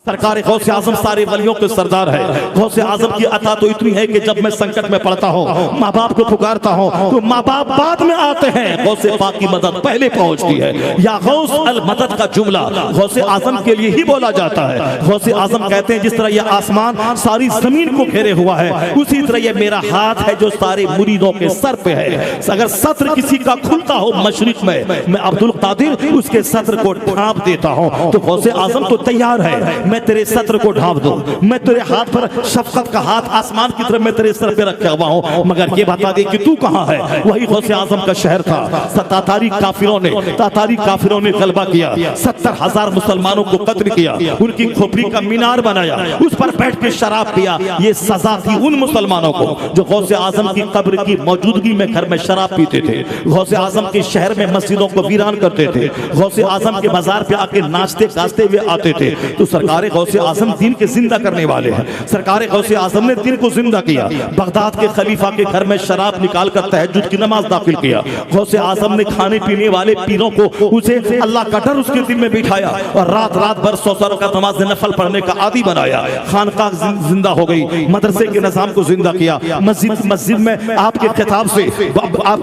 सरकार गौस आजम सारे वलियों के सरदार है। गौस आजम की अता तो इतनी है कि जब मैं संकट में पड़ता हूँ, माँ बाप को पुकारता हूँ तो माँ बाप बाद में आते हैं, गौस पाक की मदद पहले पहुंचती है। या गौस अल मदद का जुमला गौस आजम के लिए ही बोला जाता है। गौस आजम कहते हैं जिस तरह यह आसमान सारी जमीन को घेरे हुआ है, उसी तरह यह मेरा हाथ है जो सारे मुरीदों के सर पे है। अगर सत्र किसी का खुलता हो मशरिक में, मैं अब्दुल कादिर उसके सत्र को ढांप देता हूँ। तो गौस आजम तो तैयार है, मैं तेरे सत्र को ढांप दूं, मैं तेरे हाथ पर शफकत का हाथ आसमान की तरफ मैं तेरे सर पे रखा हुआ हूं, मगर ये बता दे कि तू कहां है। वही गौसे आजम का शहर था। तातारी काफिरों ने गलबा किया, 70,000 मुसलमानों को कत्ल किया, उनकी खोपड़ी का मीनार बनाया, उस पर बैठ के शराब पिया। ये सजा थी उन मुसलमानों को जो गौसे आजम की कब्र की मौजूदगी में घर में शराब पीते थे, गौसे आजम के शहर में मस्जिदों को वीरान करते थे, गौसे आजम के बाजार पे आके नाचते गाजते हुए आते थे। तो सरकार गौसे आजम दीन के जिंदा करने वाले हैं। सरकार गौसे आजम ने दीन को जिंदा किया। बगदाद के खलीफा के घर में शराब निकाल कर तहज्जुद की नमाज दाखिल किया। गौसे आजम ने खाने पीने वाले पीरों को उसे अल्लाह का डर उसके दिल में बिठाया और रात रात भर 100 रकात नमाज नफल पढ़ने का आदी बनाया। खानकाह जिंदा हो गई, मदरसे के निजाम को जिंदा किया। मस्जिद में आपके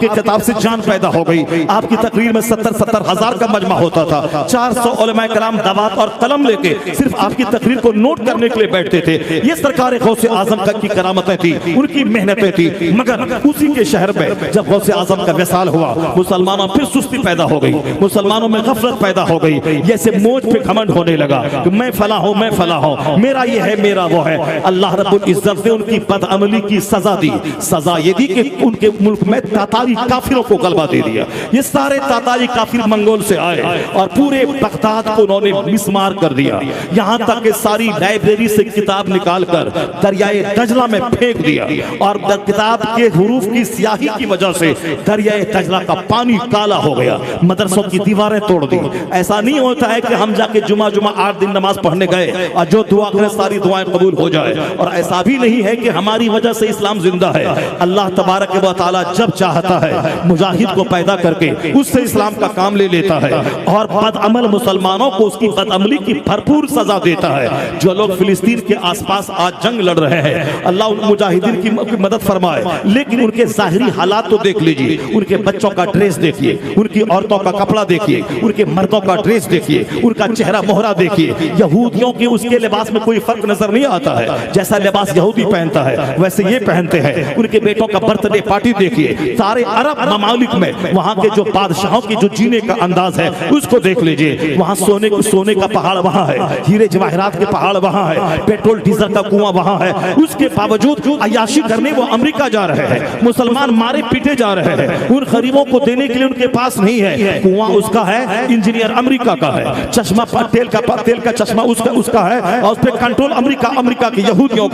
खिताब से जान पैदा हो गई। आपकी तकरीर में 70 हजार का मजमा होता था। 400 उलमा कराम दवात और कलम लेके सिर्फ आपकी तकरीर को नोट करने के लिए बैठते थे। ये सरकार गौसे आजम की करामतें थी, उनकी मेहनतें थी। मगर उसी के शहर में जब गौसे आजम का विसाल हुआ, मुसलमानों फिर सुस्ती पैदा हो गई, मुसलमानों में गफलत पैदा हो गई। जैसे मोज पे घमंड होने लगा कि मैं फला हूं, मैं फला हूं, मेरा ये है, मेरा वो है। अल्लाह रब्बुल इज्जत ने उनकी बदअमली की सजा दी। सजा ये दी कि उनके मुल्क में तातारी काफिरों को गलबा दे दिया। ये सारे तातारी काफिर मंगोल से आए और पूरे बगदाद को उन्होंने मिसमार कर दिया। यहाँ तक कि सारी लाइब्रेरी से किताब निकालकर दरियाए दजला में फेंक दिया और किताब के हुरूफ की स्याही की वजह से दरियाए दजला का पानी काला हो गया। मदरसों की दीवारें तोड़ दी। ऐसा नहीं होता है कि हम जाके जुमा 8 दिन नमाज पढ़ने गए और जो दुआ करें सारी दुआएं कबूल हो जाए। और ऐसा भी नहीं है कि हमारी वजह से इस्लाम जिंदा है। अल्लाह तबारक व तआला जब चाहता है मुजाहिद को पैदा करके उससे इस्लाम का काम ले लेता है और बदअमल मुसलमानों को उसकी बदअमली की भरपूर सजा देता है। जो लोग फिलिस्तीन के आसपास आज जंग लड़ रहे हैं, अल्लाह उन मुजाहिदीन की मदद फरमाए। लेकिन उनके जाहिरी हालात तो देख लीजिए, उनके बच्चों का ड्रेस देखिए, उनकी औरतों का कपड़ा देखिए, उनके मर्दों का ड्रेस देखिए, उनका चेहरा मोहरा देखिए। यहूदियों के उसके लिबास में कोई फर्क नजर नहीं आता है। जैसा लिबास यहूदी पहनता है वैसे ये पहनते हैं। उनके बेटों का बर्थडे पार्टी देखिए। सारे अरब ममालिक में वहां के जो बादशाहों की जो जीने का अंदाज है उसको देख लीजिए। वहां सोने का पहाड़ वहां है, हीरे जवाहरात के पहाड़ वहां है, पेट्रोल डीजल का कुआं वहां है। उसके बावजूद अयाशी करने वो अमेरिका जा रहे हैं। मुसलमान मारे पीटे जा रहे हैं। उन गरीबों को देने के लिए उनके पास नहीं है। कुआं उसका है, इंजीनियर अमेरिका का है, चश्मा तेल का चश्मा उसका है और उस पर कंट्रोल अमेरिका के यहूदियों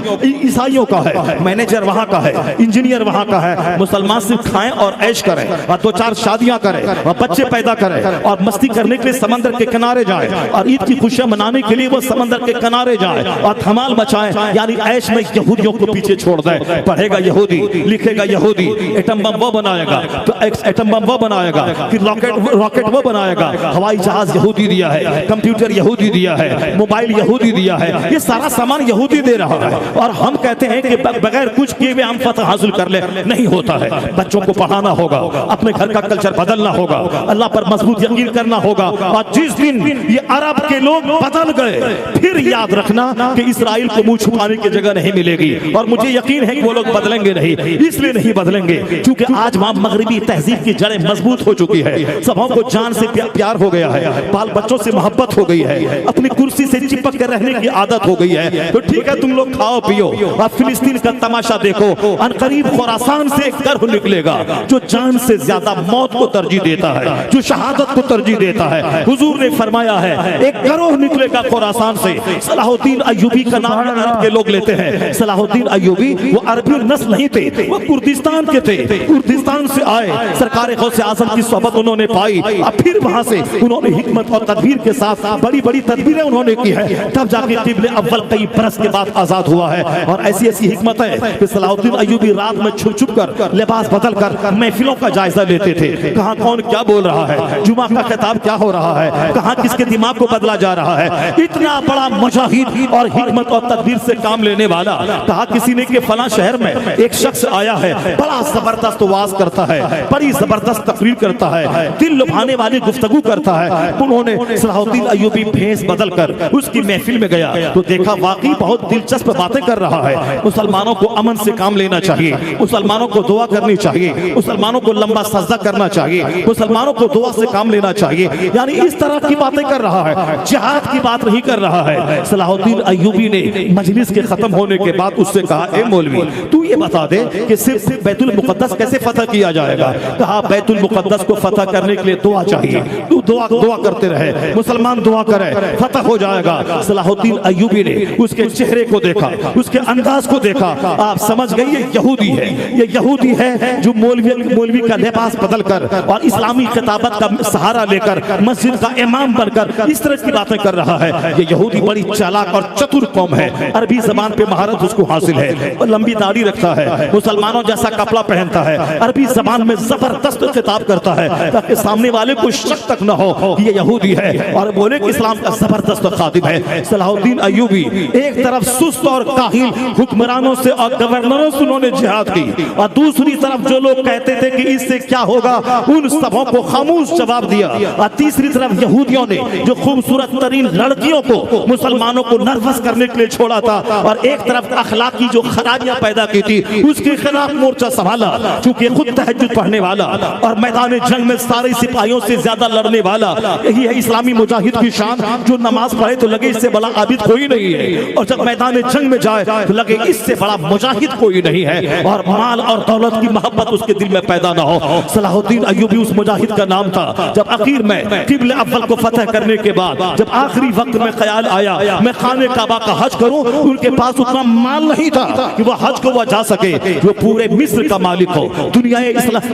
ईसाइयों का है। मैनेजर वहां का है, इंजीनियर वहां का है। मुसलमान सिर्फ खाएं और ऐश करें और 2-4 शादियां करें और बच्चे पैदा करें और मस्ती करने के लिए समंदर के किनारे जाए और ईद की खुशियां मनाने के लिए वो समंदर के किनारे जाए और धमाल मचाए। यानी ऐश में यहूदियों को पीछे छोड़ दे। पढ़ेगा यहूदी, लिखेगा यहूदी, एटम बम वो बनाएगा, तो एटम बम वो बनाएगा, फिर रॉकेट वो बनाएगा। हवाई जहाज यहूदी दिया है, कंप्यूटर यहूदी दिया है, मोबाइल यहूदी दिया है। ये सारा सामान यहूदी दे रहा है और हम कहते हैं कि बगैर कुछ किए हुए हम फतह हासिल कर ले। नहीं होता है। बच्चों को पढ़ाना होगा, अपने घर का कल्चर बदलना होगा, अल्लाह पर मजबूत यकीन करना होगा। और जिस दिन ये अरब के लोग बदल गए, फिर याद रखना कि इस्राइल को मुंह छुपाने की जगह नहीं मिलेगी। और मुझे यकीन है कि वो लोग बदलेंगे नहीं। इसलिए नहीं बदलेंगे क्योंकि आज वहां मगरिबी तहजीब की जड़ें मजबूत हो चुकी है। सबों को जान से प्यार हो गया है, बाल बच्चों से मोहब्बत हो गई है, अपनी कुर्सी से चिपक कर रहने की आदत हो गई है। तो ठीक है, तुम लोग खाओ पियो और फिलिस्तीन का तमाशा देखो। अनकरीब खुरासान से एक गर्व निकलेगा जो जान से ज्यादा मौत को तरजीह देता है, जो शहादत को तरजीह देता है। हुजूर ने फरमाया है एक गिरोह निकलेगा खुरासान से। सलाहुद्दीन अय्यूबी का नाम अरब के लोग लेते हैं। सलाहुद्दीन अय्यूबी वो अरबी नस्ल नहीं थे, वो कुर्दिस्तान के थे। कुर्दिस्तान से आए, सरकार गौसे आजम की सोहबत उन्होंने पाई और फिर वहां से उन्होंने हिकमत और तदबीर के साथ बड़ी बड़ी तदबीरें उन्होंने की है। तब जाके क़िबले अव्वल कई बरस के बाद आजाद हुआ है। और ऐसी ऐसी हिकमत है कि सलाहुद्दीन अय्यूबी रात में छुप छुप कर लिबास बदल कर महफिलों का जायजा लेते थे। कहाँ कौन क्या बोल रहा है, जुमा का खिताब क्या हो रहा है, कहाँ किसके दिमाग को बदला जा रहा है। इतना क्या बड़ा मुजाहिद और हिकमत और तदबीर से काम लेने वाला। कहा किसी ने कि फला शहर में एक शख्स आया है, बड़ा जबरदस्त वाज करता है, बड़ी जबरदस्त तकरीर करता है, दिल लुभाने वाली गुफ्तगू करता है। उन्होंने सलाहुद्दीन अय्यूबी भेष बदल कर उसकी महफिल में गया तो देखा वाकई बहुत दिलचस्प बातें कर रहा है। मुसलमानों को अमन से काम लेना चाहिए, मुसलमानों को दुआ करनी चाहिए, मुसलमानों को लंबा सजदा करना चाहिए, मुसलमानों को दुआ से काम लेना चाहिए, यानी इस तरह की बातें कर रहा है, जिहाद की बात नहीं कर रहा है। सलाहुद्दीन अय्यूबी ने मजलिस के खत्म होने के बाद उससे कहा, ए मौलवी तू ये बता दे कि सिर्फ बैतुल मुकद्दस कैसे फतह किया जाएगा। कहा बैतुल मुकद्दस को फतह करने के लिए दुआ चाहिए, तू दुआ करते रहे, मुसलमान दुआ करे, फतह हो जाएगा। सलाहुद्दीन अय्यूबी ने उसके चेहरे को देखा, उसके अंदाज को देखा, आप समझ गए ये यहूदी है, ये यहूदी है जो मौलवी का लिबास बदल कर और इस्लामी खिताबत का सहारा लेकर मस्जिद का इमाम बनकर इस तरह की बातें कर रहा है। ये यहूदी बड़ी चालाक और चतुर कौम है, अरबी जबान पे महारत उसको हासिल है, और लंबी दाढ़ी रखता है, मुसलमानों जैसा कपड़ा पहनता है, अरबी जबान में जबरदस्त खिताब करता है ताकि सामने वाले को शक तक न हो कि ये यहूदी है और बोले कि इस्लाम का जबरदस्त खादिम है। सलाहुद्दीन अय्यूबी एक तरफ सुस्त और काहिल हुक्मरानों से और गवर्नरों से उन्होंने जिहाद की, और दूसरी तरफ जो लोग कहते थे कि इससे क्या होगा उन सबों को खामोश जवाब दिया, और तीसरी तरफ यहूदियों ने जो खूबसूरत तरीन लड़कियों को मुसलमानों को नर्वस करने के लिए छोड़ा था और एक तरफ अखलाकी जो खराबियां पैदा की थी उसके खिलाफ मोर्चा संभाला। चूंकि खुद तहज्जुद पढ़ने वाला और मैदान जंग में सारे सिपाहियों से ज्यादा लड़ने वाला, यही है इस्लामी मुजाहिद की शान, जो नमाज पढ़े तो लगे इससे बड़ा आबिद कोई नहीं है, और जब मैदान जंग में जाए तो लगे इससे बड़ा मुजाहिद कोई नहीं है, और माल और दौलत की मोहब्बत उसके दिल में पैदा ना हो। सलाहुद्दीन अय्यूबी उस मुजाहिद का नाम था। जब आखिर में किबले अव्वल को फतह करने के बाद जब आखिरी वक्त में ख्याल आया मैं खाने काबा का हज करूं, उनके पास उतना माल नहीं था कि वो हज को वह जा सके, जो पूरे मिस्र का मालिक हो, दुनिया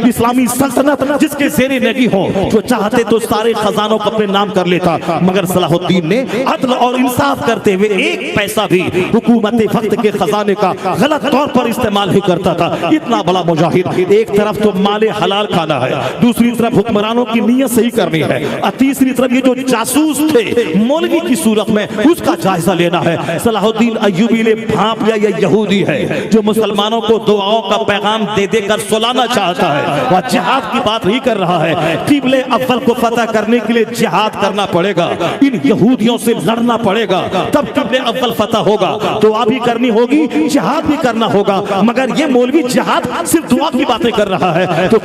इस्लामी सल्तनत जिसके ज़ेरे नगी हो, जो चाहते तो सारे खजानों को अपने नाम कर लेता, मगर सलाहुद्दीन ने अदल और इंसाफ करते हुए एक पैसा भी हुकूमत वक्त के खजाने का गलत तौर पर इस्तेमाल ही करता था। इतना बड़ा मुजाहिद, एक तरफ तो माले हलाल खाना है, दूसरी तरफ हुक्मरानों की नीयत सही करनी है, और तीसरी तरफ ये जो जासूस थे मौलवी की सूरत में उसका जायजा लेना है। सलाहुद्दीन अय्यूबी ने भांप लिया ये यहूदी है जो मुसलमानों को दुआओं का पैगाम दे देकर सुलाना चाहता है, वह जिहाद की बात नहीं कर रहा है। किबले अव्वल को फतह करने के लिए जिहाद करना पड़ेगा, इन यहूदियों से लड़ना पड़ेगा, तब किबले अव्वल फतह होगा। दुआ भी करनी होगी, जिहाद भी करना होगा, मगर ये मौलवी जिहाद सिर्फ दुआ की बातें कर रहा है। तो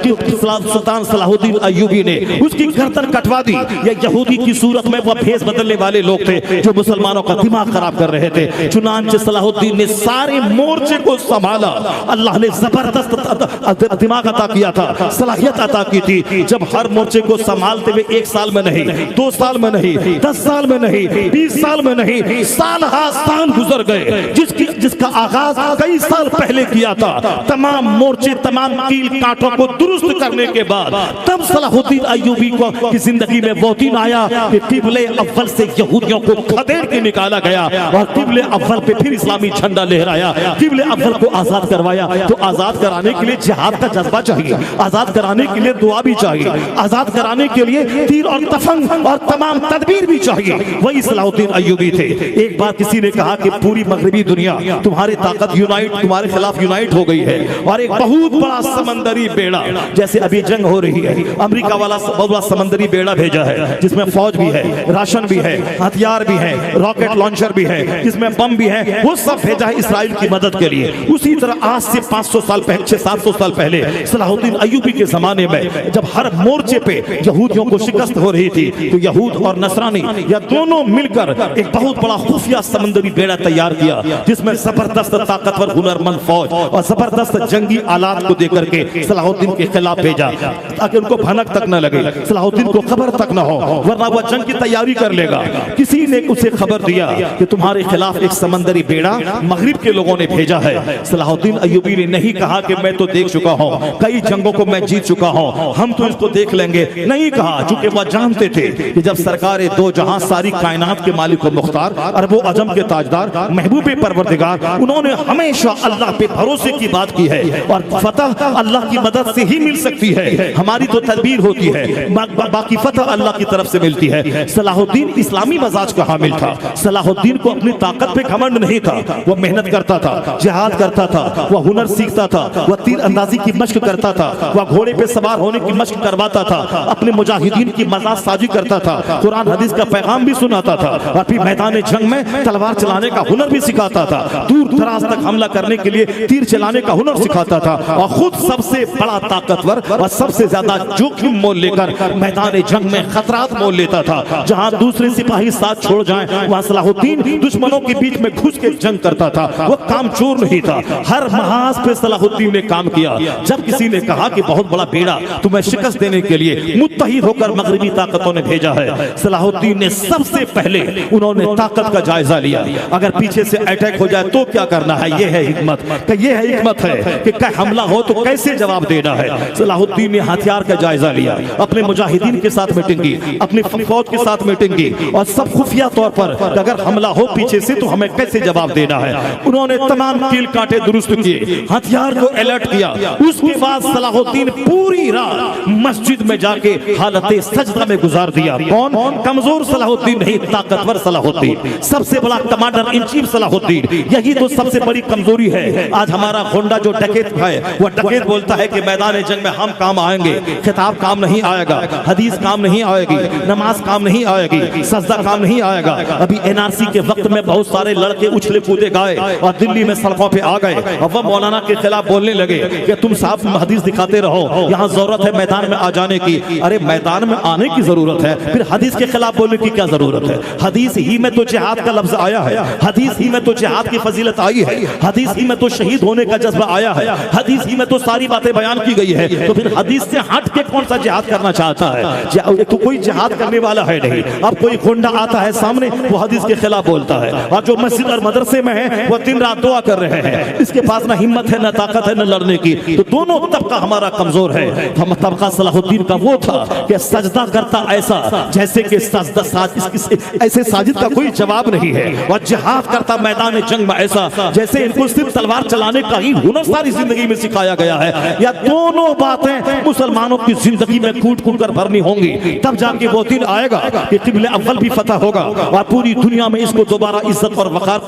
सुल्तान सलाहुद्दीन अय्यूबी ने उसकी गर्दन कटवा दी। ये यहूदी की सूरत में वह भेष बदलने वाले लोग थे जो मुसलमानों का दिमाग खराब कर रहे थे। चुनांचे सलाहुद्दीन ने सारे मोर्चे को संभाला, अल्लाह ने जबरदस्त दिमाग अता किया था, सलाहियत अता की थी। जब हर मोर्चे को संभालते हुए 1 साल में नहीं, 2 साल में नहीं, 10 साल में नहीं, 20 साल में नहीं, साल गुजर गए, जिसका आगाज कई साल पहले किया था। तमाम मोर्चे, तमाम कील कांटों को दुरुस्त करने के बाद तब सलाहुद्दीन अय्यूबी को की जिंदगी में वो दिन आया कि किबले अव्वल से यहूदियों को खदेड़ के निकाला गया और किबले अव्वल पे फिर इस्लामी झंडा लहराया, किबले अव्वल को आजाद करवाया। तो आजाद कराने के लिए जिहाद का जज्बा चाहिए, आजाद कराने के लिए दुआ भी चाहिए, आजाद कराने के लिए तीर और तफंग और तमाम तदबीर भी चाहिए। वही सलाहुद्दीन अय्यूबी थे। एक बार किसी ने कहा कि पूरी मगरबी दुनिया तुम्हारी ताकत तुम्हारे खिलाफ यूनाइट हो गई है, और एक बहुत बड़ा समंदरी बेड़ा, जैसे अभी जंग हो रही है, अमेरिका वाला बहुत बड़ा समंदरी बेड़ा भेजा है जिसमें फौज भी है, राशन भी है, हथियार भी है, रॉकेट लॉन्चर भी है, जिसमें बम भी है, वो सब भेजा है इसराइल की मदद के लिए। उसी तरह आज से 500 साल पहले, 600-700 साल पहले सलाहुद्दीन अय्यूबी के जमाने में जब हर मोर्चे पे यहूदियों को शिकस्त हो रही थी, तो यहूद और नसरानी या दोनों मिलकर एक बहुत बड़ा खुफिया समंदरी बेड़ा तैयार किया, जिसमें जबरदस्त ताकतवर हुनरमंद फौज और जबरदस्त जंगी आलात को देकर के सलाहुद्दीन के खिलाफ भेजा, ताकि उनको भनक तक न लगे, सलाहुद्दीन को खबर तक न हो, वरना वह जंग की तैयारी कर लेगा। किसी ने उसे खबर दिया कि तुम्हारे खिलाफ एक समंदरी बेड़ा मगरिब के लोगों ने भेजा है। सलाहुद्दीन अय्यूबी ने नहीं कहा कि मैं तो देख चुका हूं, कई जंगों को मैं जीत चुका हूं, हम तो इसको देख लेंगे, नहीं कहा, चूंकि वह जानते थे कि जब सरकार दो जहां सारी कायनात के मालिक व मुख्तार अरबो अजम के ताजदार महबूब परवरदिगार, उन्होंने हमेशा अल्लाह पे भरोसे की बात की है, और फतह अल्लाह की मदद से ही मिल सकती है। हमारी तो तदबीर होती है, बाकी फतह अल्लाह की तरफ से मिलती है। सलाहुद्दीन इस्लामी मजाज का हामिल था। सलाहुद्दीन को अपनी ताकत पे घमंड नहीं था, वो मेहनत करता था, जिहाद करता था, वह हुनर सीखता था, वह तीर अंदाजी की मशक करता था, वह घोड़े पे सवार होने की मशक करवाता था, अपने मुजाहिदीन की मजाज साजी करता था, कुरान हदीस का पैगाम भी सुनाता था और फिर मैदान जंग में तलवार चलाने का हुनर भी सिखाता था, दूर दराज तक हमला करने के लिए तीर चलाने का हुनर सिखाता था और खुद सबसे बड़ा ताकतवर और सबसे ज्यादा जोखिम मोल लेकर मैदान जंग में खतरात मोल लेता था। जहां दूसरे सिपाही साथ छोड़ जाएं, वहां सलाहुद्दीन दुश्मनों के बीच में घुस के जंग करता था। वो कामचोर नहीं था, हर महाज पे सलाहुद्दीन ने काम किया। जब किसी ने कहा कि बहुत बड़ा बेड़ा तुम्हें शिकस्त देने के लिए मुत्तहिद होकर मगरबी ताकतों ने भेजा है, सलाहुद्दीन ने सबसे पहले उन्होंने ताकत का जायजा लिया। अगर पीछे से अटैक हो जाए तो क्या करना है, ये है हिकमत। ये है हिकमत है कि हमला हो तो कैसे जवाब देना है। सलाहुद्दीन ने हथियार का जायजा लिया, अपने मुजाहिदीन के साथ मीटिंग की, अपनी फौज के साथ मीटिंग की और सब खुफिया तौर पर अगर हमला हो पीछे से तो हमें कैसे जवाब देना है। उन्होंने तमाम कील कांटे दुरुस्त किए, हथियार को अलर्ट किया। उसके बाद सलाहुद्दीन पूरी रात मस्जिद में जाके हालत सजदा में गुजार दिया। कौन? कमजोर सलाहुद्दीन नहीं, ताकतवर सलाहुद्दीन, सबसे बड़ा कमांडर इन चीफ सलाहुद्दीन। यही तो सबसे बड़ी कमजोरी है। आज हमारा गोंडा जो डकैत है, वो डकैत बोलता है कि मैदान जंग में हम काम आएंगे, खिताब काम नहीं आएगा, हदीस काम नहीं आएगी, नमाज काम नहीं आएगी, सजदा काम नहीं आएगा। अभी एनआरसी के वक्त में बहुत सारे लड़के उछले कूदे गए और दिल्ली में सड़कों पे आ गए और वह मौलाना के खिलाफ बोलने लगे कि तुम साफ हदीस दिखाते रहो, यहाँ जरूरत है मैदान में आ जाने की। अरे मैदान में आने की जरूरत है, फिर हदीस के खिलाफ बोलने की क्या जरूरत है? हदीस ही में तो जिहाद का लफ्ज आया है, हदीस ही में तो जिहाद की फजीलत आई है, हदीस ही में तो शहीद होने का जज्बा आया है, हदीस ही में तो सारी बातें बयान की गई है। तो फिर हदीस से हट के कौन सा जिहाद करना चाहता है? तो कोई जिहाद करने वाला है नहीं। अब कोई गोंडा आता है सामने, वो हदीस के खिलाफ बोलता है और जो मस्जिद और मदरसे में है वो दिन रात दुआ कर रहे हैं। इसके पास ना हिम्मत है, ना ताकत है, ना लड़ने की। तो दोनों तबका हमारा कमजोर है। हम तबका सलाहुद्दीन का वो था कि सजदा करता ऐसा जैसे कि सजदा ऐसे साजिद का कोई जवाब नहीं है, और जिहाद करता मैदान जंग में ऐसा जैसे इनको सिर्फ तलवार चलाने का ही हुनर सारी जिंदगी में सिखाया गया है। या दोनों बातें मुसलमानों की जिंदगी में कूट कूट कर भरनी होंगी, तब जाके वो दिन आएगा कि किबले अव्वल भी फतह होगा और पूरी दुनिया में इसको दोबारा इज्जत और वकार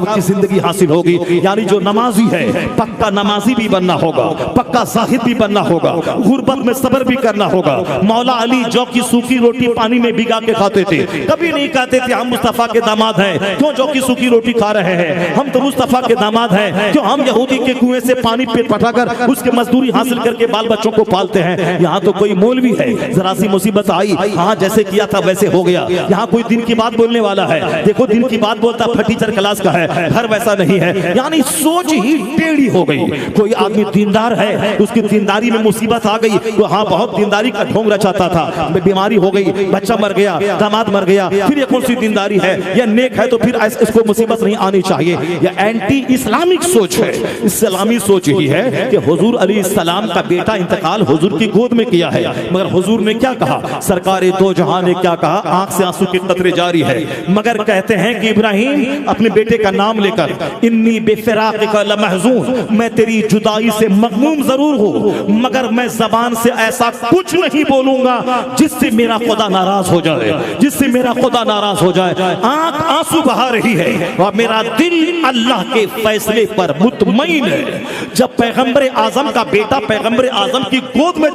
की जिंदगी हासिल होगी। यानी जो नमाजी है पक्का नमाजी भी बनना होगा, पक्का जाहिद भी बनना होगा, गुर्बत में सब्र भी करना होगा। मौला अली जौ की सूखी रोटी पानी में भिगा के खाते थे, कभी नहीं कहते थे हम मुस्तफा के दामाद हैं, क्यों जौ की सूखी रोटी खा रहे हैं, हम तो मुस्तफा के दामाद हैं, क्यों हम यहूदी के कुएं से पानी पे पटाकर उसके मजदूरी हासिल करके बाल बच्चों को पालते हैं। यहाँ तो कोई मौलवी है, जरा सी मुसीबत आई, हाँ जैसे किया था वैसे हो गया। यहाँ कोई दिन की बात बोलने वाला है, देखो दिन की बात बोलता फटीचर क्लास का है, घर वैसा नहीं है। यानी सोच ही टेढ़ी हो गई। कोई आदमी दीनदार है, उसकी दीनदारी में मुसीबत आ गई तो हाँ बहुत दीनदारी का ढोंग रचाता था, बीमारी हो गई, बच्चा मर गया, दामाद मर गया, फिर ये कौन सी दीनदारी है? या नेक है तो फिर इसको मुसीबत नहीं आनी चाहिए। यह एंटी इस्लामिक सोच है। इस्लामी सोच ही है कि हुजूर अलैहिस्सलाम का बेटा इंतकाल हुजूर की गोद में किया है, मगर हुजूर ने क्या कहा? सरकारे दो जहां ने क्या कहा? आंख से आंसू के कतरे जारी है, मगर कहते हैं कि इब्राहिम अपने बेटे का नाम लेकर इन्नी बेफिराक़िका लमहज़ून, मैं तेरी जुदाई से मग़मूम जरूर हूं, मगर मैं जबान से ऐसा कुछ नहीं बोलूंगा जिससे मेरा खुदा नाराज हो जाए, जिससे मेरा खुदा नाराज हो जाए। आंख आंसू बहा रही है और मेरा दिल अल्लाह के फैसले पर मुतमईन है। जब पैगंबर आजम का बेटा पैगंबर आजम की गोद में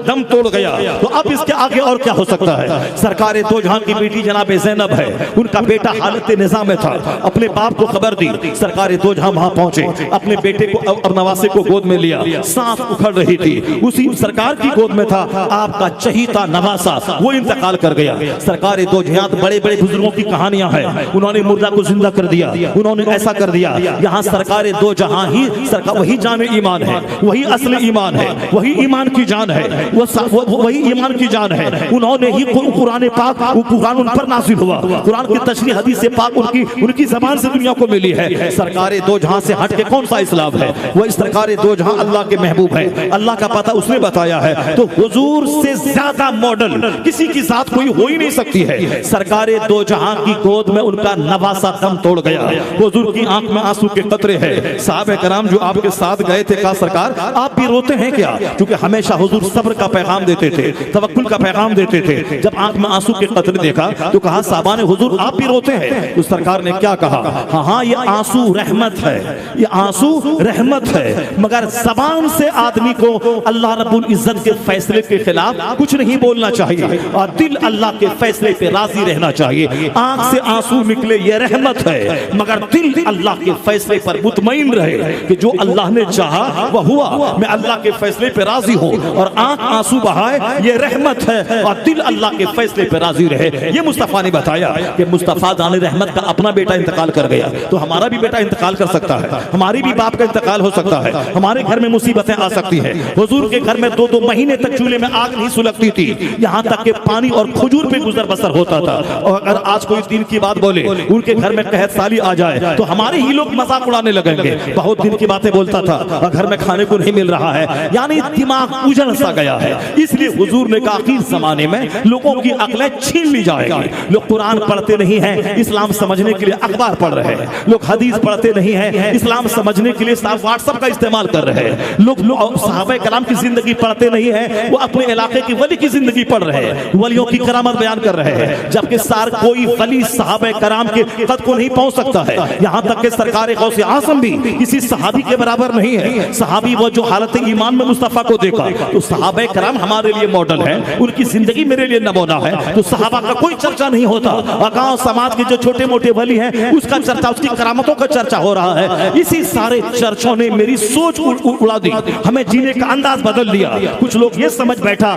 दम तोड़ गया तो अब इसके आगे और क्या हो सकता है? सरकारे दो जहां की बेटी जनाब ज़ैनब है, उनका बेटा हालत निज़ाम में था, अपने बाप को खबर दी, सरकारे दो जहां वहां पहुंचे, अपने बेटे को और नवासे को गोद में लिया, सांस उखड़ रही थी, उसी सरकार की गोद में था आपका चहीता नवासा, वो इंतकाल कर गया। सरकारे दो जहां बड़े बड़े बुजुर्गों की कहानियां हैं, उन्होंने मुर्दा को जिंदा कर दिया, उन्होंने ऐसा कर दिया। यहाँ सरकारे दो जहां ही सरकार वही जान ईमान है, वही असल ईमान है, वही ईमान की जान है, वही ईमान की जान है। उन्होंने ही कुरान पाक, कुरान उन पर नाज़िल हुआ, कुरान की तशरीह हदीस से पाक उनकी जबान से दुनिया को मिली है। सरकारे दो जहां से हट के कौन सा इस्लाम है? वो सरकारे दो जहां अल्लाह के महबूब है, अल्लाह का पता उसने बताया है। तो हुजूर से ज्यादा मॉडल किसी की जात कोई हो ही नहीं सकती है। सरकारे दो जहां की गोद में उनका नवासा दम तोड़ गया, हुजूर की आंख में आंसू के कतरे हैं। साहबे कराम जो आपके साथ गए थे, कहा सरकार आप भी रोते हैं क्या? क्योंकि हमेशा हुजूर सब्र का पैगाम देते थे, तवक्कुल का पैगाम देते थे। जब आंख में आंसू के कतरे देखा तो कहा साहबा ने हुजूर आप भी रोते हैं? तो सरकार ने क्या कहा, हाँ हाँ ये आंसू रहमत है, ये आंसू रहमत है, मगर जबान से आदमी को अल्लाह रब्बुल इज्जत के फैसले के खिलाफ कुछ नहीं बोलना चाहिए और दिल अल्लाह के फैसले पे राजी रहना चाहिए। आंख से आंसू निकले ये रहमत है, मगर दिल अल्लाह के फैसले पर मुतमईन रहे कि जो अल्लाह ने चाहा वह हुआ, मैं अल्लाह के फैसले पे राजी हूँ। और आंख आंसू बहाए ये रहमत है और दिल अल्लाह के फैसले पे राजी रहे। ये मुस्तफा ने बताया कि मुस्तफा जाने रहमत का अपना बेटा इंतकाल कर गया तो हमारा भी बेटा इंतकाल कर सकता है, हमारी भी बाप का इंतकाल हो सकता है, हमारे घर में मुसीबतें आ सकती हैं। हुजूर के घर में 2-2 महीने तक चूल्हे में आग नहीं सुलगती थी, यहाँ तक कि पानी और खजूर पे गुजर बसर होता था। और अगर आज कोई दिन की बात बोले, उनके घर में कहत साली आ जाए तो हमारे ही लोग मजाक उड़ाने लगेंगे, बहुत दिन की बातें बोलता था और घर में खाने को नहीं मिल रहा है, यानी दिमाग उजड़ सा गया है। इसलिए हुजूर ने कहा आखिर जमाने में लोगों की अक्लें छीन ली जाएगी। लोग कुरान पढ़ते नहीं हैं, इस्लाम समझने के लिए अखबार पढ़ रहे हैं, लोग हदीस पढ़ते नहीं हैं, इस्लाम समझने के लिए व्हाट्सएप का इस्तेमाल कर रहे हैं, लोग सहाबा कलाम की जिंदगी पढ़ते नहीं है, वो अपने इलाके की वली की जिंदगी पढ़ रहे हैं, वलियों की करामत बयान कर रहे हैं, जबकि सार कोई वली सहाबा कराम के कद को नहीं पहुंच सकता है। यहाँ तक कि सरकार गौसे आज़म भी किसी सहाबी के बराबर नहीं है। सहाबी वो जो हालत ईमान में मुस्तफा को देखा, तो सहाबा कराम हमारे लिए मॉडल है, उनकी जिंदगी मेरे लिए नमूना है। तो सहाबा का कोई चर्चा नहीं होता और गांव समाज के जो छोटे मोटे वली हैं उसका चर्चा, उसकी करामतों का चर्चा हो रहा है। इसी सारे चर्चों ने मेरी सोच उड़ा दी, हमें जीने का अंदाज बदल दिया। कुछ लोग ये समझ बैठा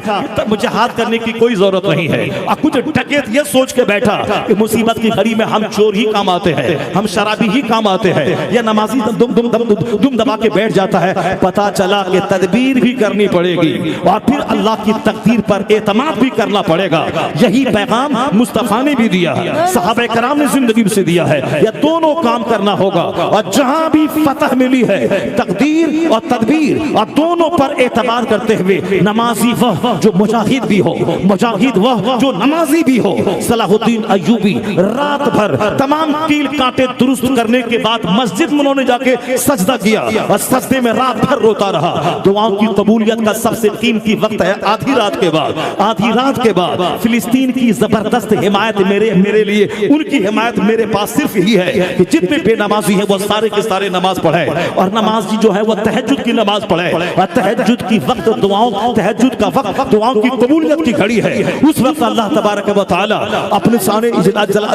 मुझे हाथ करने की कोई जरूरत नहीं है, और कुछ डकैत ये सोच के बैठा कि मुसीबत की घड़ी में हम चोर ही काम आते हैं, हम शराबी ही काम आते हैं, या नमाजी दुम दबा के बैठ जाता है। पता चला कि तदबीर भी करनी पड़ेगी और फिर अल्लाह की तकदीर पर एतमाद भी करना पड़ेगा। यही पैगाम मुस्तफा ने भी दिया है, सहाबा कराम ने जिंदगी से दिया है, या दोनों काम करना होगा। और जहां भी फतह मिली है, तकदीर और तदबीर और दोनों पर एतबार करते हुए, नमाजी वह जो मुजाहिद भी हो, मुजाहिद वह जो नमाजी भी हो। सलाहुद्दीन अय्यूबी रात भर तमाम कील कांटे दुरुस्त करने के बाद मस्जिद में उन्होंने जाके सजदा किया और सजदे में रात भर रोता रहा। दुआओं की कबूलियत का सबसे कीमती वक्त है आधी रात के बाद। आधी रात के बाद फिलिस्तीन की जबरदस्त हिमायत मेरे लिए, उनकी हिमायत मेरे पास सिर्फ यही है कि जितने बेनमाजी हैं वो सारे के सारे नमाज पढ़े, और नमाज जो है वो तहज्जुद की नमाज पढ़े। और तहज्जुद की वक्त दुआओं, तहज्जुद का वक्त दुआओं की कबूलियत की घड़ी है। उस वक्त अल्लाह तबारक व तआला अपने शान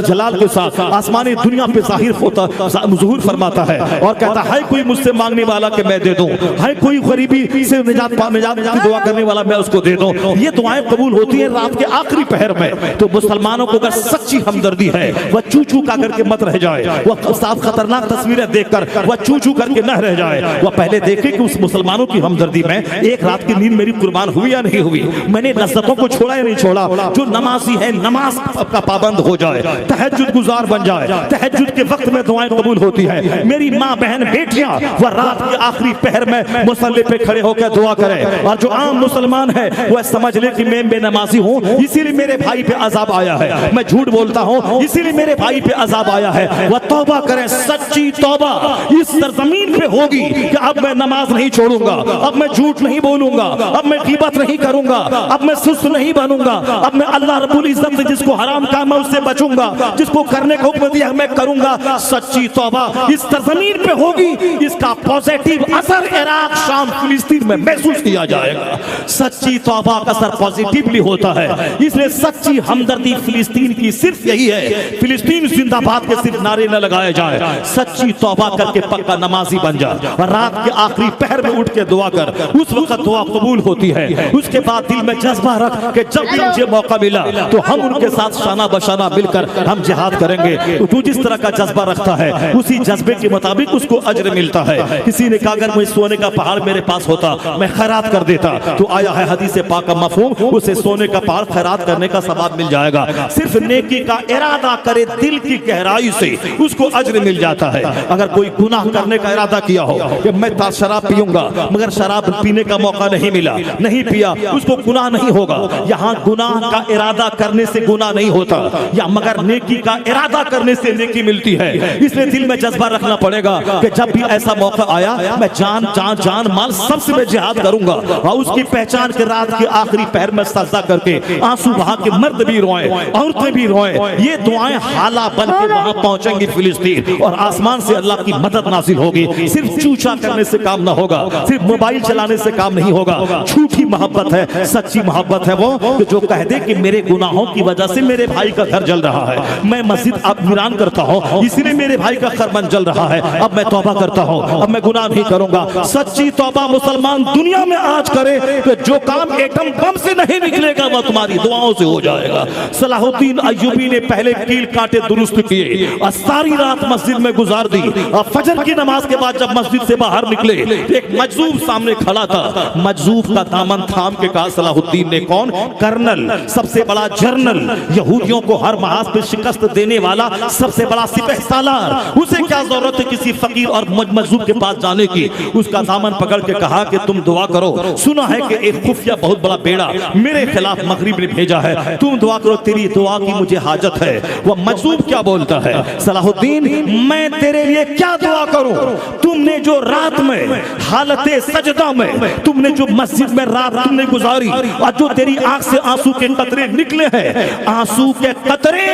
जलाल के साथ आसमानी दुनिया पे जाहिर होता, ज़ुहूर फरमाता है और कहता है कोई मुझसे मांगने वाला कि मैं दे दूं, है कोई गरीबी से निजात की दुआ करने वाला मैं उसको दे दूं। ये दुआएं कबूल होती हैं रात के आखिरी पहर में। तो मुसलमानों को अगर सच्ची हमदर्दी है, वह चू चू का करके मत रह जाए, वह साफ खतरनाक तस्वीरें देखकर वह चू चू करके न रह जाए। वह पहले देखे कि उस मुसलमानों की हमदर्दी में एक रात की नींद मेरी कुर्बान हुई या नहीं हुई, मैंने लज्जतों को छोड़ा या नहीं छोड़ा। जो नमाजी है नमाज का पाबंद हो जाए, तहज्जुद गुजार बन जाए, तहज्जुद के वक्त में दुआएं कबूल होती है। मेरी माँ बहन बेटियां वह रात के आखिरी पहर में मुसल्ले पे खड़े होकर दुआ करें। और जो आम मुसलमान है वह समझ ले कि मैं बेनमाजी हूँ, इसीलिए मेरे भाई पे अजाब आया है, मैं झूठ बोलता हूँ इसीलिए मेरे भाई पे अजाब आया है। वह तौबा करें, सच्ची तौबा इस सरजमीन पे होगी कि अब मैं नमाज नहीं छोड़ूंगा, अब मैं झूठ नहीं बोलूंगा, अब मैं ग़ीबत नहीं करूंगा, अब मैं सुस्त नहीं बनूंगा, अब मैं अल्लाह रब्बुल इज्जत ने जिसको हराम कहा मैं उससे बचूंगा, जिसको करने का हुक्म दिया मैं करूंगा। सच्ची तौबा इस सरजमीन पे होगी, इसका पॉजिटिव असर इराक, शाम, फिलिस्तीन में महसूस किया जाएगा। सच्ची तौबा का असर पॉजिटिवली होता है। इसलिए सच्ची हमदर्दी फिलिस्तीन की सिर्फ यही है, फिलिस्तीन जिंदाबाद के सिर्फ नारे न लगाए जाए, सच्ची तौबा करके पक्का नमाजी बन जाए और रात के आखिरी पहर में उठ के दुआ कर, उस वक्त दुआ कबूल होती है। उसके बाद दिल में जज्बा रख के जब भी मुझे मौका मिला तो हम उनके साथ शाना बशाना मिलकर हम जिहाद करेंगे। तो तू जिस तरह का जज्बा रखता है उसी जज्बे के मुताबिक उसको अजर मिलता है। किसी ने कहा अगर मुझे सोने का पहाड़ मेरे पास होता मैं खैरात कर देता, तो आया है हदीस पाक का मफहूम, उसे सोने का पहाड़ खैरात करने का सवाब मिल जाएगा। सिर्फ नेकी का इरादा करे दिल की गहराई से उसको अजर मिल जाता है। अगर कोई गुनाह करने का इरादा किया हो कि मैं शराब पीऊंगा मगर शराब पीने का मौका नहीं मिला, नहीं पिया, उसको गुनाह नहीं होगा। यहाँ गुनाह का इरादा करने से गुनाह नहीं होता, या मगर नेकी का इरादा करने से नेकी मिलती है। इसलिए दिल में जज्बा रखना पड़ेगा कि जब भी ऐसा मौका आया मैं जान माल सबसे मैं जिहाद करूंगा। और उसकी पहचान के रात के आखिरी पहर में सजदा करके आंसू बहा के मर्द भी रोएं, औरतें भी रोएं। ये दुआएं हाला बन के वहां पहुंचेंगी फिलिस्तीन, और आसमान से अल्लाह की मदद नाजिल होगी। सिर्फ चूचा करने से काम ना होगा, सिर्फ मोबाइल चलाने से काम नहीं होगा। झूठी मोहब्बत है, सच्ची मोहब्बत है वो जो कह दे कि मेरे गुनाहों की वजह से मेरे भाई का घर जल रहा है, मैं मस्जिद अब वीरान करता हूँ, इसलिए मेरे भाई का खरबन जल रहा है, अब मैं तौबा करता हूँ, अब मैं गुनाह नहीं करूंगा। सच्ची तौबा मुसलमान दुनिया में आज करे तो जो काम एटम बम से नहीं निकलेगा वह तुम्हारी दुआओं से हो जाएगा। सलाहुद्दीन अय्यूबी ने पहले कील कांटे दुरुस्त किए और सारी रात मस्जिद में गुजार दी, और फजर की नमाज के बाद जब मस्जिद से बाहर निकले तो एक मजजूब सामने खड़ा था। मजजूब का दामन थाम के कहा सलाहुद्दीन ने, कौन? कर्नल, सबसे बड़ा जर्नल, यहूदियों को हर महाज पे शिकस्त देने वाला सबसे बड़ा सिपहसालार, उसे क्या जरूरत है किसी फकीर और मजजूब के पास जाने की? उसका दामन पकड़ के कहा कि तुम दुआ करो, सुना है कि एक खुफिया बहुत बड़ा बेड़ा मेरे खिलाफ मगरिब ने भेजा है, तुम दुआ करो, तेरी दुआ की मुझे हाजत है। वह मजजूब क्या बोलता है? सलाहुद्दीन, मैं तेरे लिए क्या दुआ करूं? तुमने जो रात में हालते सजदा में तुमने जो मस्जिद में रात तुमने गुजारी, और जो तेरी आंख से आंसू के कतरे निकले हैं, आंसू के कतरे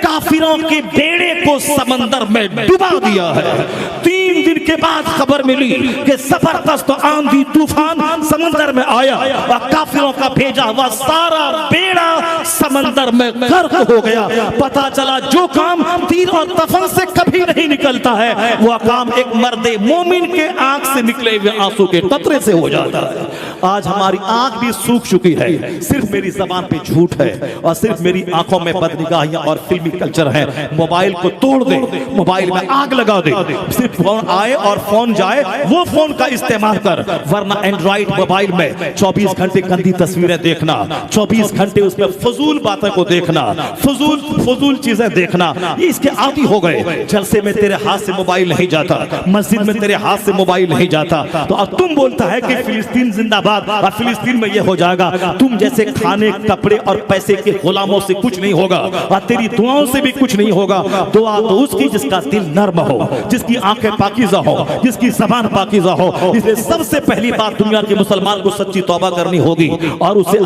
काफिरों के बेड़े को समंदर में डुबा दिया है। 3 दिन के बाद खबर मिली कि जबरदस्त आंधी तूफान समंदर में आया और काफिरों का भेजा हुआ सारा बेड़ा समंदर में गर्क हो गया। पता चला जो काम तीर और तफन से कभी नहीं निकलता है, वह काम एक मर्दे मोमिन के आंख से निकले हुए आंसू के कतरे से हो जाता है। आज हमारी आंख भी सूख चुकी है, सिर्फ मेरी जबान पे झूठ है और सिर्फ मेरी आंखों में बदनिगाहियां और फिल्मी कल्चर है। मोबाइल को तोड़ दे, मोबाइल में आग लगा दे, सिर्फ फोन आए और फोन जाए वो फोन का इस्तेमाल कर, वरना एंड्रॉइड मोबाइल में 24 घंटे गंदी तस्वीरें देखना, 24 घंटे उसमें फजूल बातों को देखना, फजूल चीजें देखना, इसके आदी हो गए। जलसे में तेरे हाथ से मोबाइल नहीं जाता, मस्जिद में तेरे हाथ से मोबाइल नहीं जाता, तो अब तुम बोलता है कि फिलिस्तीन जिंदाबाद और फिलिस्तीन में ये हो जाएगा। तुम जैसे खाने, कपड़े और पैसे के गुलामों से कुछ नहीं होगा और तेरी दुआओं से भी कुछ नहीं होगा। दुआ तो उसकी जिसका दिल नर्म हो, जिसकी आंखें पाकीज़ा हो, जिसकी जबान पाकीज़ा हो। इसलिए सबसे पहली बात दुनिया के मुसलमान को सच्ची तौबा करनी होगी और उसे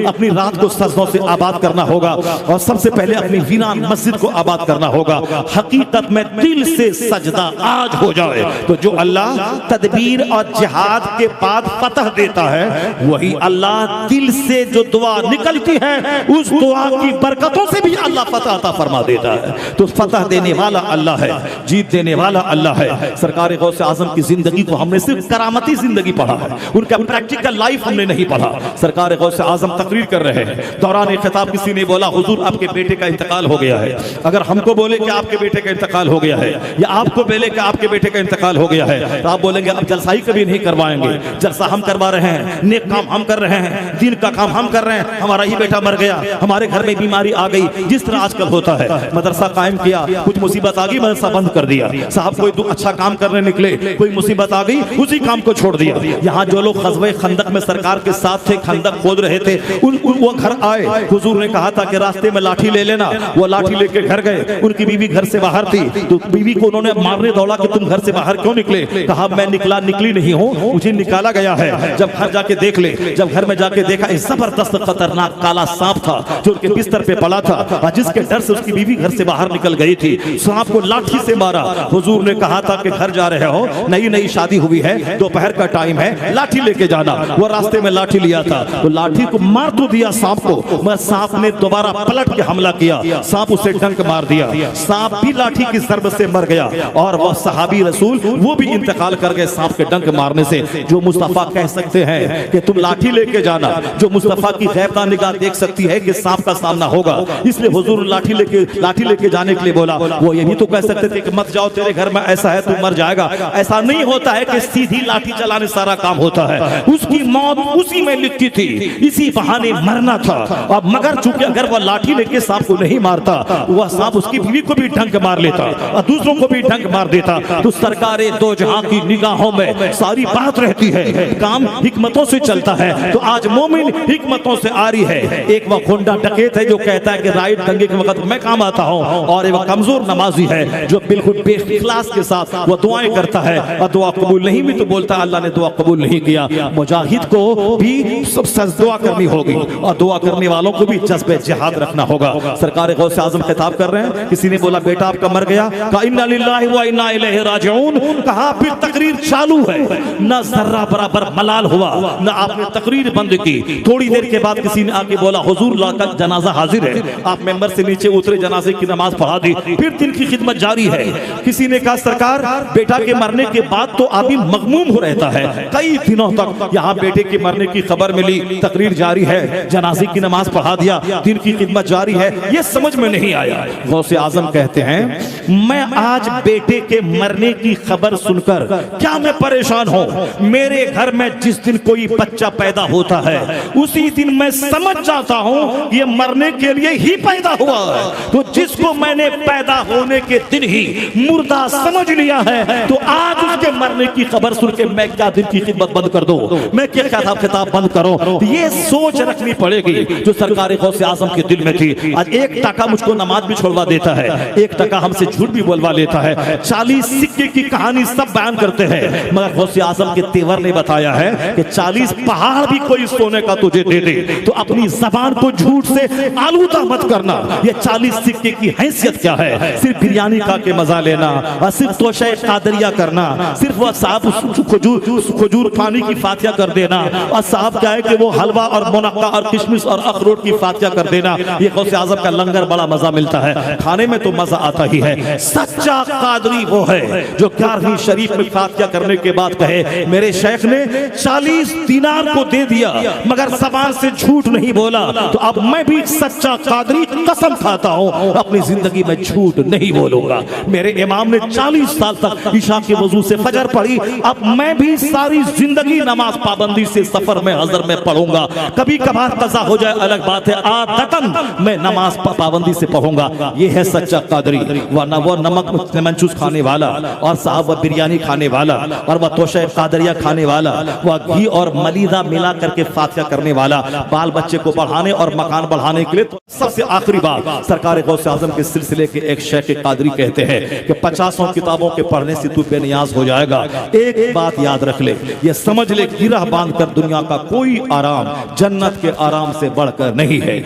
अपनी रात को सजदों से आबाद करना होगा, और सबसे पहले अपनी वीरान मस्जिद को आबाद करना होगा। हकीकत में दिल से सजदा आज हो जाए तो जो अल्लाह तदबीर और जिहाद के बाद फतह देता है, वही अल्लाह दिल से जो दुआ निकलती है उस दुआ की बरकतों से भी अल्लाह फतह अता फरमा देता है। तो फतह देने वाला अल्लाह है, जीत देने वाला अल्लाह है। सरकार गौसे आजम की जिंदगी को हमने सिर्फ करामती जिंदगी पढ़ा है, उनका प्रैक्टिकल लाइफ हमने नहीं पढ़ा। सरकार गौसे आजम तकरीर कर रहे हैं, दौरान खिताब किसी ने बोला हुजूर आपके बेटे का इंतकाल हो गया है। अगर हमको बोले कि आपके बेटे का इंतकाल हो गया है, या आपको बोले कि आपके बेटे का इंतकाल हो गया है, तो आप बोलेंगे अब जलसा ही कभी नहीं करवाएंगे, जलसा हम करवा रहे हैं, नेक काम हम कर रहे हैं, दीन का काम हम कर रहे हैं, हमारा ही बेटा मर गया, हमारे घर में बीमारी आ गई, जिस तरह आजकल होता है। मदरसा कायम किया, कुछ मुसीबत आ गई, मदरसा बंद कर दिया। साहब कोई अच्छा काम करने निकले, कोई मुसीबत आ गई, उसी काम को छोड़ दिया। यहाँ जो लोग ग़ज़वे खंदक में सरकार के साथ थे, खंदक खोद रहे थे, वो घर आए, हुजूर ने कहा था कि रास्ते में लाठी ले लेना। वो लाठी लेके घर गए, उनकी बीवी घर से बाहर थी, तो बीवी को उन्होंने मारने दौड़ा कि तुम घर से बाहर क्यों निकले? कहा मैं निकली नहीं हूँ, मुझे निकाला गया है। जब घर जाके देख ले, जब घर में जाके देखा एक जबरदस्त खतरनाक काला सांप था जो उनके बिस्तर पे पड़ा था, और जिसके डर से उसकी बीवी घर से बाहर निकल गई थी। सांप को लाठी से मारा। हुजूर ने कहा था कि घर जा रहे हो, नई शादी हुई है, दोपहर का टाइम है, लाठी लेके जाना। वो रास्ते में लाठी लिया था, तो लाठी को मार तो दिया सांप को, मगर सांप ने दोबारा पलट के हमला किया, सांप उसे डंक मार दिया, सांप भी लाठी की ज़रब से मर गया, और वह सहाबी रसूल वो भी इंतकाल कर गए सांप के डंक मारने से। जो मुस्तफा कह सकते हैं कि तुम लाठी लेके जाना, जो मुस्तफा की गैबा निगाह देख सकती है कि सांप का सामना होगा, इसलिए हुजूर लाठी लेके जाने के लिए बोला। वो ये भी तो कह सकते थे कि मत जाओ, तेरे घर में ऐसा है, तू मर जाएगा। ऐसा नहीं होता है कि सीधी लाठी चलाने सारा काम होता है। उसकी मौत उसी में लिखी थी, इसी बहाने मरना था। और मगर चूंकि अगर वह लाठी लेके सांप को नहीं मारता, वह सांप उसकी बीवी को भी डंक मार लेता और दूसरों को भी डंक मार देता। तो सरकारे दो जहां की निगाहों में सारी बात रहती है, काम हिकमत हिकमतों से चलता है तो आज मोमिन हिकमतों से आ रही है। एक वह गुंडा डकैत है जो कहता है कि राइट दंगे के वक्त मैं काम आता हूं, और एक कमजोर नमाजी है जो बिल्कुल बेइखलास के साथ वो दुआएं करता है और दुआ कबूल नहीं भी तो बोलता है अल्लाह ने दुआ कबूल नहीं किया। मुजाहिद को भी सब सच दुआ करनी होगी और दुआ करने वालों को भी जज्बे जिहाद रखना होगा। सरकार गौसे आजम खिताब कर रहे हैं। किसी ने बोला बेटा आपका मर गया, कहा इन्ना लिल्लाहि व इन्ना इलैहि राजिऊन, कहा फिर तकरीर चालू है, न जर्रा बराबर मलाल हुआ न आपने तकरीर बंद की। थोड़ी देर के बाद किसी ने आके बोला हुजूर का जनाजा हाजिर है, आप मेंबर से नीचे उतरे, जनाजे की नमाज पढ़ा दी, फिर दिन की खिदमत जारी है। किसी ने कहा सरकार बेटा के मरने के बाद तो आदमी मगमूम हो रहता है, कई दिनों तक यहाँ बेटे के मरने की खबर मिली, तकरीर जारी है, जनाजे की नमाज पढ़ा दिया, दिन की खिदमत जारी है, ये समझ में नहीं आया। गौसे आजम कहते हैं मैं आज बेटे के मरने की खबर सुनकर क्या मैं परेशान हूं। मेरे घर में जिस दिन कोई बच्चा पैदा होता है उसी दिन मैं समझ जाता हूं ये मरने के लिए ही पैदा हुआ है। तो जिसको मैंने पैदा होने के दिन ही मुर्दा समझ लिया है तो आज उसके मरने की खबर सुन के मैं क्या दिन की खिदमत बंद कर दूं, मैं क्या खिताब बंद करूं। तो ये सोच रखनी पड़ेगी जो सरकार गौसे आजम के दिल में थी। आज 1 टका मुझको नमाज भी छोड़वा देता है, 1 टका हमसे झूठ भी बोलवा लेता है, 40 सिक्के की कहानी सब बयान करते हैं, मगर गौसे आजम के तेवर ने बताया है कि 40 पहाड़ भी कोई सोने का तुझे दे दे तो अपनी जबान को झूठ से आलूदा मत करना। ये 40 सिक्के की हैसियत क्या है? सिर्फ बिरयानी खा के मजा लेना और सिर्फ तोशे कादरिया करना, सिर्फ वह साहब खजूर पानी की फातिया कर देना और साहब क्या है कि वो हलवा और मुनक्का और किशमिश और अखरोट की फातिया कर देना। ये गौसे आजम का लंगर बड़ा मजा मिलता है, खाने में तो मजा आता ही है। सच्चा कादरी वो है जो 11वीं शरीफ में फातिया करने के बाद कहे मेरे शेख ने 40 दिनार को दे दिया मगर जबान से झूठ नहीं बोला, तो अब मैं भी सच्चा कादरी कसम खाता हूं अपनी जिंदगी में झूठ नहीं बोलूंगा। मेरे इमाम ने 40 साल तक ईशा के वजू से फजर पढ़ी, अब मैं भी सारी जिंदगी नमाज पाबंदी से सफर में हजर में पढ़ूंगा। कभी कभार कज़ा हो जाए अलग बात है, आदतन मैं नमाज पाबंदी से पढ़ूंगा। ये है सच्चा कादरी, वरना वो नमक मंचूस खाने वाला और साहब वह बिरयानी खाने वाला और वह तोशे कादरिया खाने वाला, वह घी और मलीदा मिला करके फातिया करने वाला, बाल बच्चे को पढ़ाने और मकान बढ़ाने के लिए। तो सबसे आखिरी बात सरकार गौसे आजम के सिलसिले के एक शेख कादरी कहते हैं कि 50 किताबों के पढ़ने से तू बेनियाज हो जाएगा। एक बात याद रख ले, ये समझ ले गिरह बांध कर दुनिया का कोई आराम जन्नत के आराम से बढ़कर नहीं है।